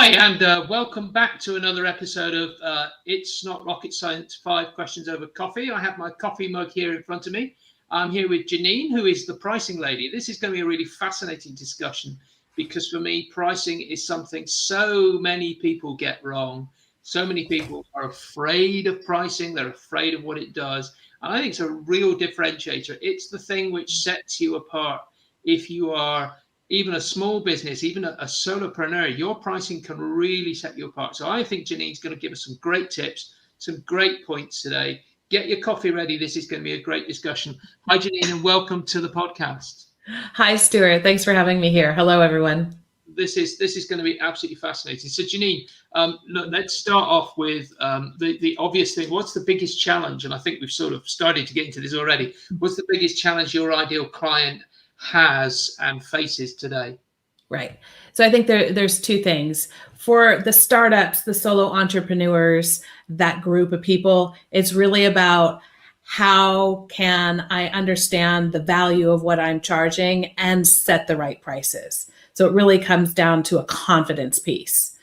Hi, and welcome back to another episode of It's Not Rocket Science, 5 Questions Over Coffee. I have my coffee mug here in front of me. I'm here with Janene, who is the pricing lady. This is going to be a really fascinating discussion because for me, pricing is something so many people get wrong. So many people are afraid of pricing. They're afraid of what it does. And I think it's a real differentiator. It's the thing which sets you apart. If you are even a small business, even a solopreneur, your pricing can really set you apart. So I think Janene's going to give us some great tips, some great points today. Get your coffee ready. This is going to be a great discussion. Hi, Janene, and welcome to the podcast. Hi, Stuart. Thanks for having me here. Hello, everyone. This is going to be absolutely fascinating. So, Janene, look, let's start off with the obvious thing. What's the biggest challenge? And I think we've sort of started to get into this already. What's the biggest challenge your ideal client has and faces today? Right. So I think there's two things. For the startups, the solo entrepreneurs, that group of people, it's really about how can I understand the value of what I'm charging and set the right prices. So it really comes down to a confidence piece.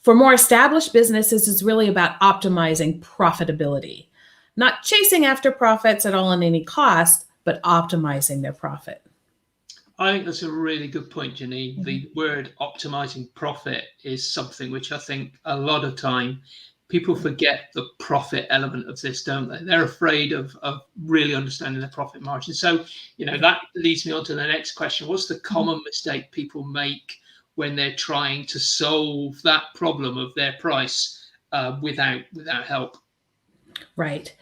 For more established businesses, it's really about optimizing profitability, not chasing after profits at all at any cost, but optimizing their profit. I think that's a really good point, Janene. Mm-hmm. The word optimizing profit is something which I think a lot of time people forget the profit element of this, don't they? They're afraid of really understanding the profit margin. So, that leads me on to the next question. What's the common mistake people make when they're trying to solve that problem of their price without help? Right.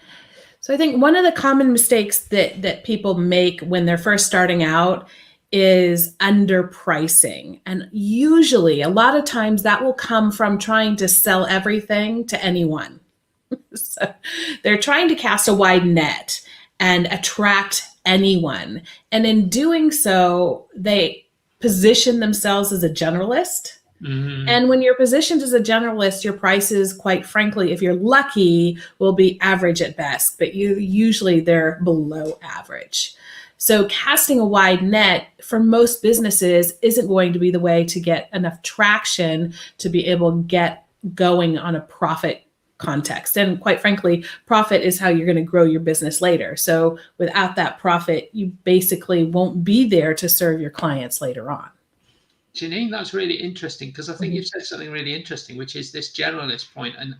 So I think one of the common mistakes that people make when they're first starting out is underpricing. And usually, a lot of times that will come from trying to sell everything to anyone. So they're trying to cast a wide net and attract anyone. And in doing so, they position themselves as a generalist. Mm-hmm. And when you're positioned as a generalist, your prices, quite frankly, if you're lucky, will be average at best, but usually they're below average. So casting a wide net for most businesses isn't going to be the way to get enough traction to be able to get going on a profit context. And quite frankly, profit is how you're going to grow your business later. So without that profit, you basically won't be there to serve your clients later on. Janene, that's really interesting because I think you've said something really interesting, which is this generalist point. And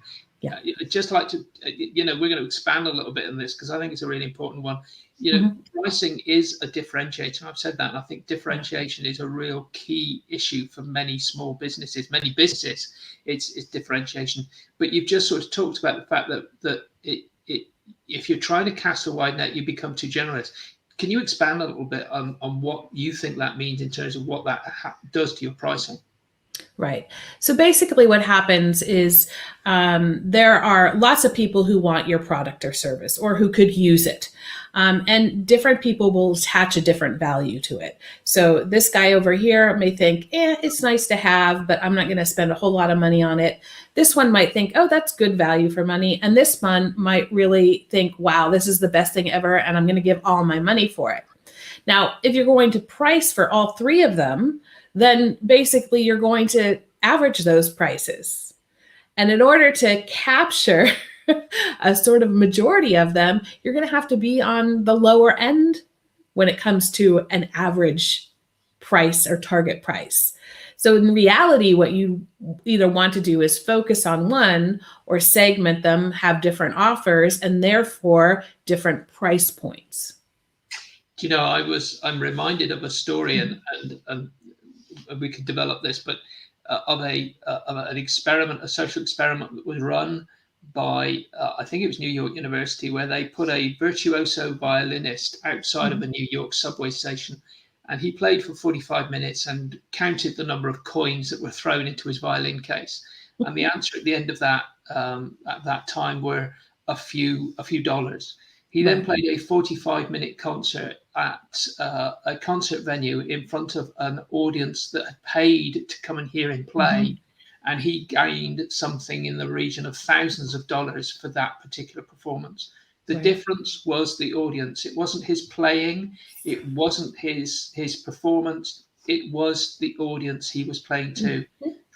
I'd just like to, we're going to expand a little bit on this because I think it's a really important one. Pricing is a differentiator. I've said that. And I think differentiation is a real key issue for many small businesses, many businesses. It's differentiation. But you've just sort of talked about the fact that if you're trying to cast a wide net, you become too generous. Can you expand a little bit on what you think that means in terms of what that does to your pricing? Right. So basically what happens is there are lots of people who want your product or service or who could use it. And different people will attach a different value to it. So this guy over here may think, it's nice to have, but I'm not going to spend a whole lot of money on it. This one might think, oh, that's good value for money. And this one might really think, wow, this is the best thing ever, and I'm going to give all my money for it. Now, if you're going to price for all three of them, then basically you're going to average those prices. And in order to capture a sort of majority of them, you're going to have to be on the lower end when it comes to an average price or target price. So in reality, what you either want to do is focus on one or segment them, have different offers, and therefore different price points. I'm reminded of a story, and we could develop this, but of an experiment, a social experiment that was run by, I think it was New York University, where they put a virtuoso violinist outside of a New York subway station, and he played for 45 minutes and counted the number of coins that were thrown into his violin case. And the answer at the end of that at that time were a few dollars. He then played a 45-minute concert at a concert venue in front of an audience that had paid to come and hear him play. And he gained something in the region of thousands of dollars for that particular performance. The difference was the audience. It wasn't his playing. It wasn't his performance. It was the audience he was playing to.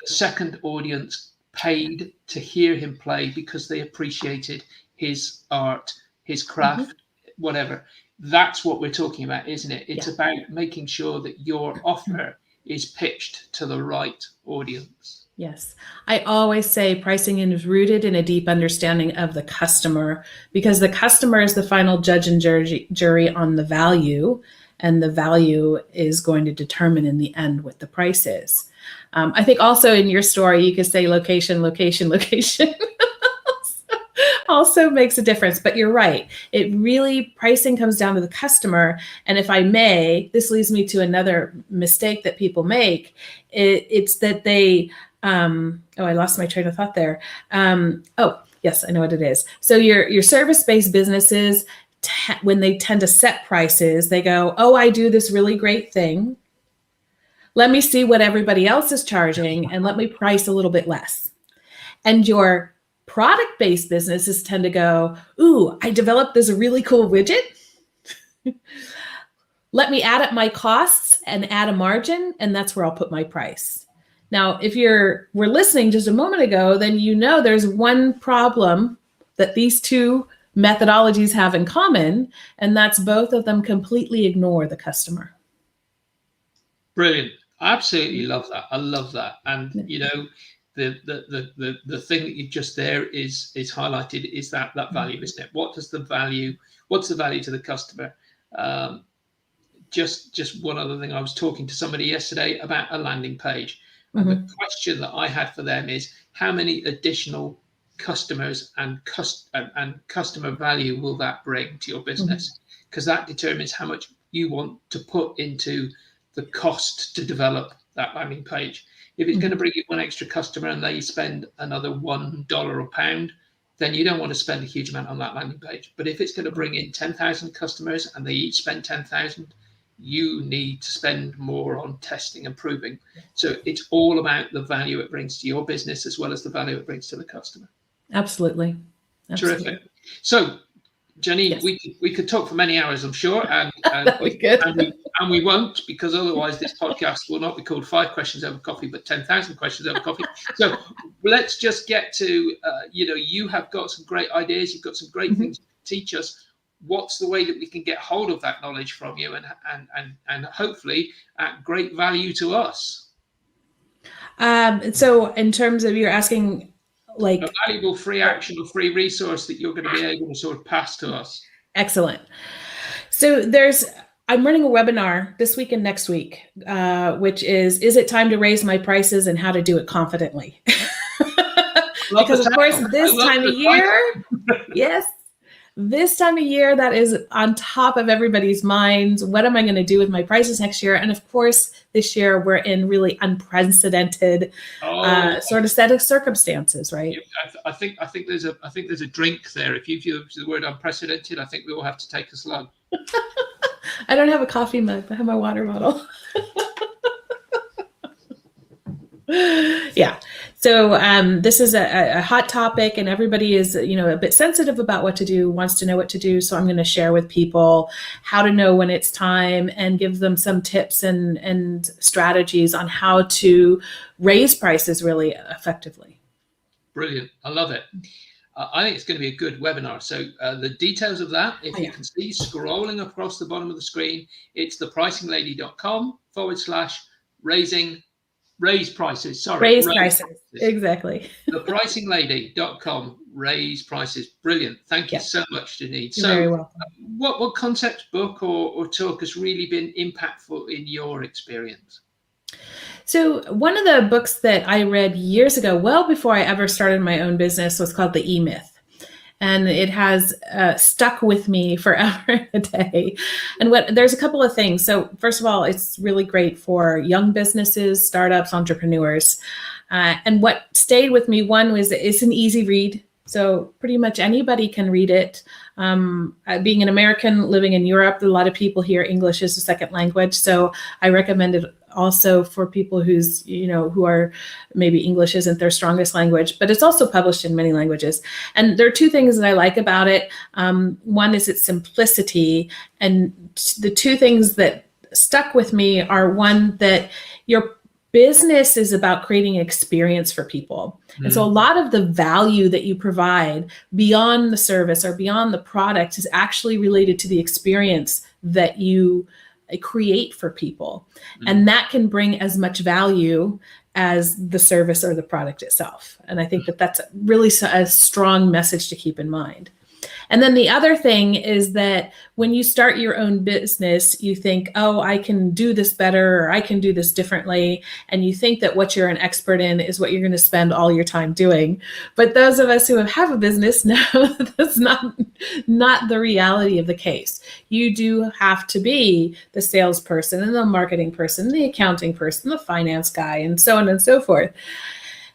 the second audience paid to hear him play because they appreciated his art, his craft, whatever. That's what we're talking about, isn't it? It's about making sure that your offer is pitched to the right audience. Yes. I always say pricing is rooted in a deep understanding of the customer, because the customer is the final judge and jury on the value, and the value is going to determine in the end what the price is. I think also in your story, you could say location, location, location. Also makes a difference, but you're right. It really, pricing comes down to the customer. And if I may, this leads me to another mistake that people make. It's that they, I lost my train of thought there. Oh, yes, I know what it is. So your service-based businesses, when they tend to set prices, they go, oh, I do this really great thing. Let me see what everybody else is charging and let me price a little bit less. And your product-based businesses tend to go, ooh, I developed this really cool widget. Let me add up my costs and add a margin, and that's where I'll put my price. Now, if we're listening just a moment ago, then you know there's one problem that these two methodologies have in common, and that's both of them completely ignore the customer. Brilliant. I absolutely love that. I love that. And, you know, the thing that you've just there is highlighted is that value, isn't it? What's the value to the customer? Just one other thing. I was talking to somebody yesterday about a landing page. And the question that I had for them is, how many additional customers and customer value will that bring to your business? Because that determines how much you want to put into the cost to develop that landing page. If it's going to bring you one extra customer and they spend another $1 or pound, then you don't want to spend a huge amount on that landing page. But if it's going to bring in 10,000 customers and they each spend 10,000, you need to spend more on testing and proving. So it's all about the value it brings to your business as well as the value it brings to the customer. Absolutely. Terrific. So, Janene, yes. we could talk for many hours, I'm sure, and we won't, because otherwise this podcast will not be called 5 Questions Over Coffee, but 10,000 Questions Over Coffee. So let's just get to, you have got some great ideas, you've got some great things to teach us. What's the way that we can get hold of that knowledge from you and hopefully at great value to us? So in terms of, you're asking, like, a valuable free action or free resource that you're going to be able to sort of pass to us. Excellent. So I'm running a webinar this week and next week, which is it time to raise my prices and how to do it confidently? Because of course, this time of year, yes, this time of year, that is on top of everybody's minds. What am I going to do with my prices next year? And of course, this year we're in really unprecedented sort of set of circumstances, right? I think there's a drink there. If you use the word unprecedented, I think we will have to take a slug. I don't have a coffee mug, but I have my water bottle. Yeah. So this is a hot topic, and everybody is, a bit sensitive about what to do, wants to know what to do. So I'm going to share with people how to know when it's time and give them some tips and strategies on how to raise prices really effectively. Brilliant. I love it. I think it's going to be a good webinar. So the details of that, if you can see scrolling across the bottom of the screen, it's raise prices. Raise prices. Exactly. Thepricinglady.com, raise prices. Brilliant. Thank you so much, Janene. You're very welcome. What concept, book or talk has really been impactful in your experience? So one of the books that I read years ago, well before I ever started my own business, was called the Emyth. And it has stuck with me forever a day. And there's a couple of things. So first of all, it's really great for young businesses, startups, entrepreneurs. And what stayed with me, one was it's an easy read. So pretty much anybody can read it. Being an American living in Europe, a lot of people hear English as a second language. So I recommend it also for people who are maybe English isn't their strongest language, but it's also published in many languages. And there are 2 things that I like about it. One is its simplicity, and the 2 things that stuck with me are, one, that Business is about creating experience for people. And so a lot of the value that you provide beyond the service or beyond the product is actually related to the experience that you create for people. And that can bring as much value as the service or the product itself. And I think that that's really a strong message to keep in mind. And then the other thing is that when you start your own business, you think, oh, I can do this better, or I can do this differently. And you think that what you're an expert in is what you're going to spend all your time doing. But those of us who have a business know that's not the reality of the case. You do have to be the salesperson and the marketing person, the accounting person, the finance guy, and so on and so forth.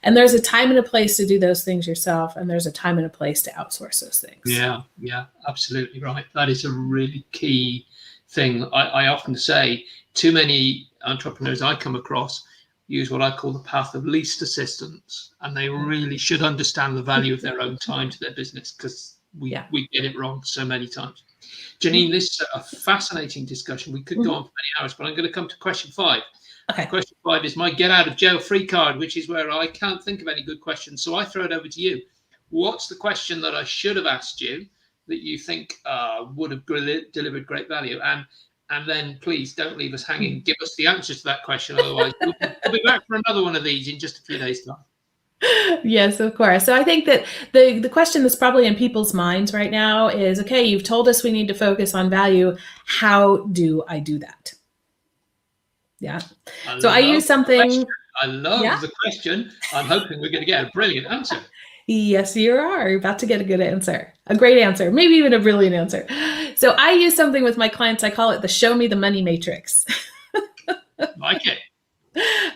And there's a time and a place to do those things yourself, and there's a time and a place to outsource those things. Yeah, absolutely right. That is a really key thing. I often say too many entrepreneurs I come across use what I call the path of least assistance, and they really should understand the value of their own time to their business, because we get it wrong so many times. Janene, this is a fascinating discussion. We could go on for many hours, but I'm going to come to question 5. Okay. Question 5 is my get out of jail free card, which is where I can't think of any good questions. So I throw it over to you. What's the question that I should have asked you that you think would have delivered great value? And then please don't leave us hanging. Give us the answer to that question. Otherwise, we'll be back for another one of these in just a few days' time. Yes, of course. So I think that the question that's probably in people's minds right now is, okay, you've told us we need to focus on value. How do I do that? Yeah. I use something. I love the question. I'm hoping we're going to get a brilliant answer. Yes, you are. You're about to get a good answer, a great answer, maybe even a brilliant answer. So I use something with my clients. I call it the show me the money matrix. Like it.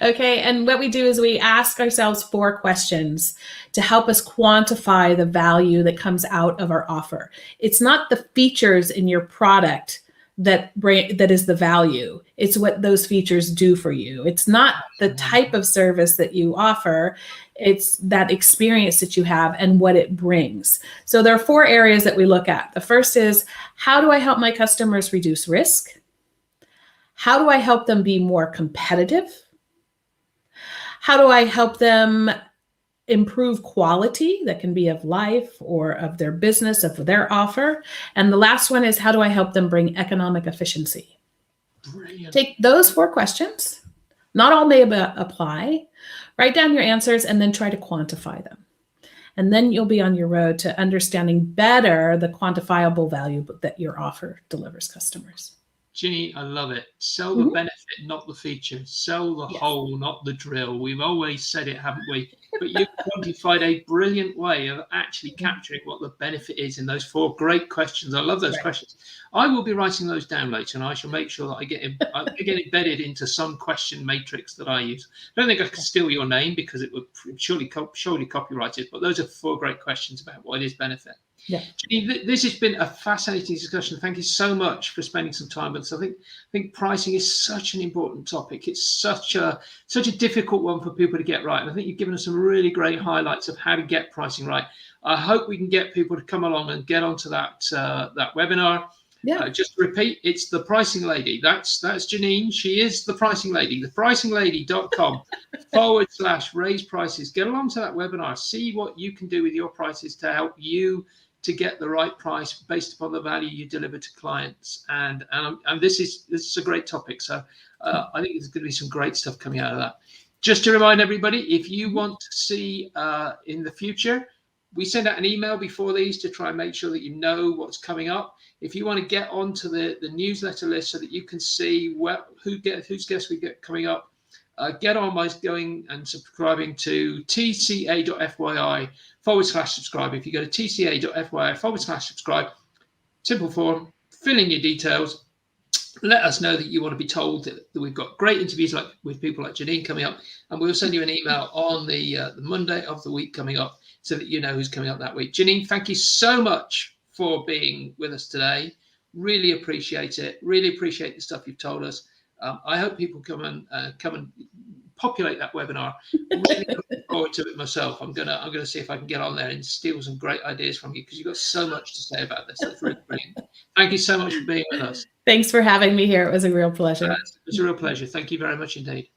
Okay. And what we do is we ask ourselves 4 questions to help us quantify the value that comes out of our offer. It's not the features in your product that is the value. It's what those features do for you. It's not the type of service that you offer. It's that experience that you have and what it brings. So there are 4 areas that we look at. The first is, how do I help my customers reduce risk? How do I help them be more competitive? How do I help them improve quality that can be of life or of their business, of their offer? And the last one is, how do I help them bring economic efficiency? Brilliant. Take those 4 questions. Not all may apply. Write down your answers and then try to quantify them. And then you'll be on your road to understanding better the quantifiable value that your offer delivers customers. Ginny, I love it. Sell the benefit, not the feature. Sell the hole, not the drill. We've always said it, haven't we? But you've quantified a brilliant way of actually capturing what the benefit is in those 4 great questions. I love those questions. I will be writing those down later, and I shall make sure that I get embedded into some question matrix that I use. I don't think I can steal your name because it would surely copyrighted, but those are 4 great questions about what is benefit. Yeah, Janene, this has been a fascinating discussion. Thank you so much for spending some time with us. I think pricing is such an important topic. It's such a difficult one for people to get right. And I think you've given us some really great highlights of how to get pricing right. I hope we can get people to come along and get onto that webinar. Yeah. Just to repeat, it's the Pricing Lady. That's Janene. She is the Pricing Lady. thepricinglady.com/raise prices. Get along to that webinar. See what you can do with your prices to help you to get the right price based upon the value you deliver to clients. And this is a great topic. So I think there's going to be some great stuff coming out of that. Just to remind everybody, if you want to see in the future, we send out an email before these to try and make sure that you know what's coming up. If you want to get onto the newsletter list so that you can see whose guests we get coming up, get on by going and subscribing to tca.fyi/subscribe. If you go to tca.fyi/subscribe, simple form, fill in your details, let us know that you want to be told that we've got great interviews like with people like Janene coming up, and we'll send you an email on the Monday of the week coming up so that you know who's coming up that week. Janene, thank you so much for being with us today. Really appreciate it. Really appreciate the stuff you've told us. I hope people come and populate that webinar. Really looking forward to it myself. I'm gonna see if I can get on there and steal some great ideas from you because you've got so much to say about this. It's really brilliant. Thank you so much for being with us. Thanks for having me here. It was a real pleasure. It was a real pleasure. Thank you very much indeed.